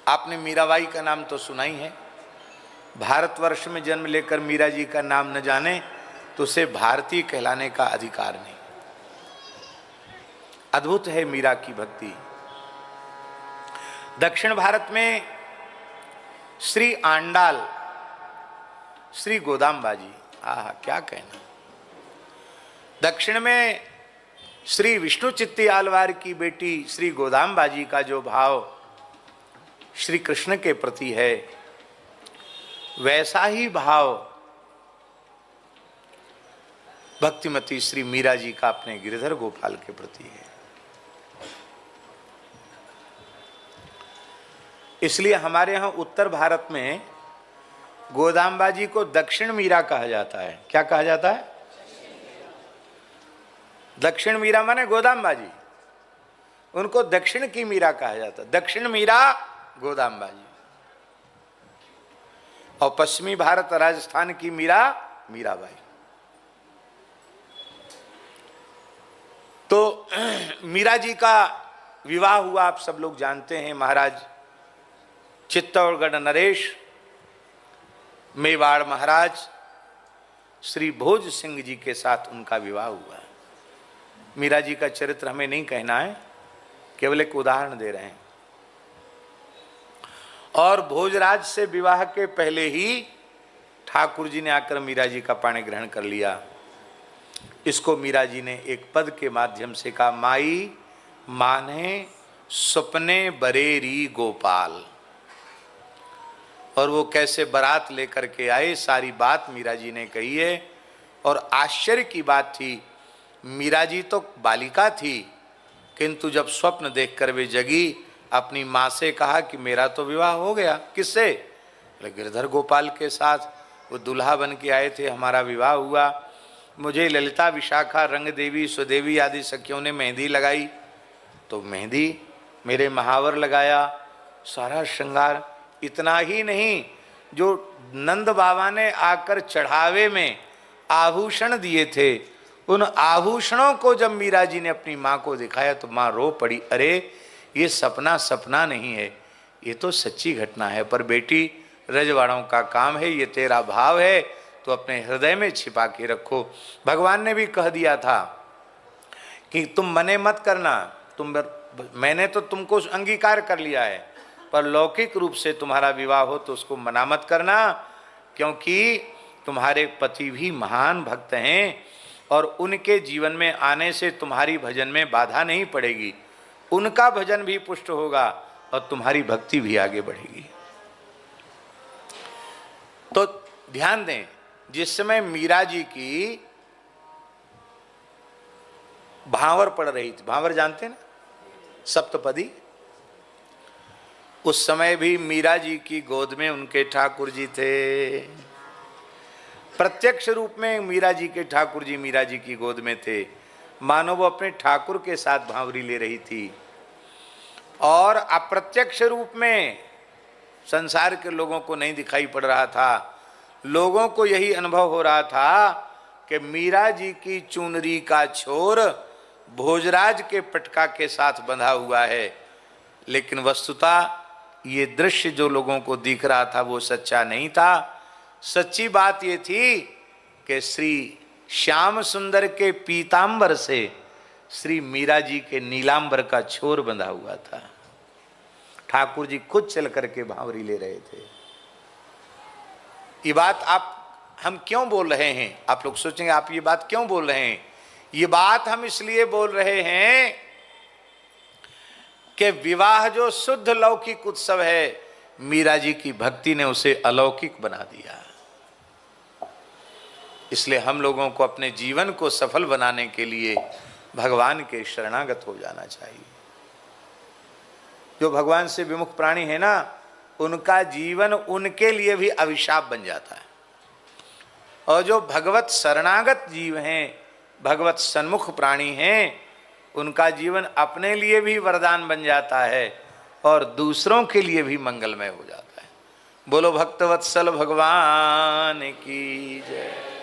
आपने मीराबाई का नाम तो सुना ही है। भारतवर्ष में जन्म लेकर मीरा जी का नाम न जाने तो उसे भारतीय कहलाने का अधिकार नहीं। अद्भुत है मीरा की भक्ति। दक्षिण भारत में श्री आंडाल, श्री गोदाम्बा जी, आहा क्या कहना। दक्षिण में श्री विष्णु चित्ती आलवार की बेटी श्री गोदाम्बा जी का जो भाव श्री कृष्ण के प्रति है, वैसा ही भाव भक्तिमती श्री मीरा जी का अपने गिरिधर गोपाल के प्रति है। इसलिए हमारे यहाँ उत्तर भारत में गोदाम्बा जी को दक्षिण मीरा कहा जाता है। क्या कहा जाता है? दक्षिण मीरा माने गोदाम्बा जी, उनको दक्षिण की मीरा कहा जाता है। दक्षिण मीरा गोदाम्बा जी। और पश्चिमी भारत राजस्थान की मीरा मीराबाई। तो मीरा जी का विवाह हुआ, आप सब लोग जानते हैं, महाराज चित्तौड़गढ़ नरेश, मेवाड़ महाराज श्री भोज सिंह जी के साथ उनका विवाह हुआ। मीरा जी का चरित्र हमें नहीं कहना है, केवल एक उदाहरण दे रहे हैं। और भोजराज से विवाह के पहले ही ठाकुर जी ने आकर मीरा जी का पाणी ग्रहण कर लिया। इसको मीरा जी ने एक पद के माध्यम से कहा, माई माने सपने बरेरी गोपाल। और वो कैसे बारात लेकर के आए, सारी बात मीरा जी ने कही है। और आश्चर्य की बात थी, मीरा जी तो बालिका थी, किंतु जब स्वप्न देखकर वे जगी, अपनी माँ से कहा कि मेरा तो विवाह हो गया। किससे? गिरधर गोपाल के साथ। वो दुल्हा बन के आए थे, हमारा विवाह हुआ। मुझे ललिता, विशाखा, रंग देवी, सुदेवी आदि सखियों ने मेहंदी लगाई, तो मेहंदी मेरे महावर लगाया, सारा श्रृंगार। इतना ही नहीं, जो नंद बाबा ने आकर चढ़ावे में आभूषण दिए थे, उन आभूषणों को जब मीरा जी ने अपनी माँ को दिखाया तो माँ रो पड़ी। अरे ये सपना सपना नहीं है, ये तो सच्ची घटना है। पर बेटी, रजवाड़ों का काम है, ये तेरा भाव है तो अपने हृदय में छिपा के रखो। भगवान ने भी कह दिया था कि तुम मने मत करना, मैंने तो तुमको अंगीकार कर लिया है, पर लौकिक रूप से तुम्हारा विवाह हो तो उसको मना मत करना, क्योंकि तुम्हारे पति भी महान भक्त हैं और उनके जीवन में आने से तुम्हारी भजन में बाधा नहीं पड़ेगी, उनका भजन भी पुष्ट होगा और तुम्हारी भक्ति भी आगे बढ़ेगी। तो ध्यान दें, जिस समय मीरा जी की भांवर पड़ रही थी, भांवर जानते ना, सप्तपदी, उस समय भी मीरा जी की गोद में उनके ठाकुर जी थे। प्रत्यक्ष रूप में मीरा जी के ठाकुर जी मीरा जी की गोद में थे, मानो वो अपने ठाकुर के साथ भांवरी ले रही थी। और अप्रत्यक्ष रूप में संसार के लोगों को नहीं दिखाई पड़ रहा था, लोगों को यही अनुभव हो रहा था कि मीरा जी की चुनरी का छोर भोजराज के पटका के साथ बंधा हुआ है। लेकिन वस्तुतः ये दृश्य जो लोगों को दिख रहा था वो सच्चा नहीं था। सच्ची बात ये थी कि श्री श्याम सुंदर के पीतांबर से श्री मीरा जी के नीलांबर का छोर बंधा हुआ था। ठाकुर जी खुद चल करके भांवरी ले रहे थे। ये बात हम क्यों बोल रहे हैं? आप लोग सोचेंगे आप ये बात क्यों बोल रहे हैं? ये बात हम इसलिए बोल रहे हैं कि विवाह जो शुद्ध लौकिक उत्सव है, मीरा जी की भक्ति ने उसे अलौकिक बना दिया। इसलिए हम लोगों को अपने जीवन को सफल बनाने के लिए भगवान के शरणागत हो जाना चाहिए। जो भगवान से विमुख प्राणी है ना, उनका जीवन उनके लिए भी अभिशाप बन जाता है। और जो भगवत शरणागत जीव हैं, भगवत सन्मुख प्राणी हैं, उनका जीवन अपने लिए भी वरदान बन जाता है और दूसरों के लिए भी मंगलमय हो जाता है। बोलो भक्तवत्सल भगवान की जय।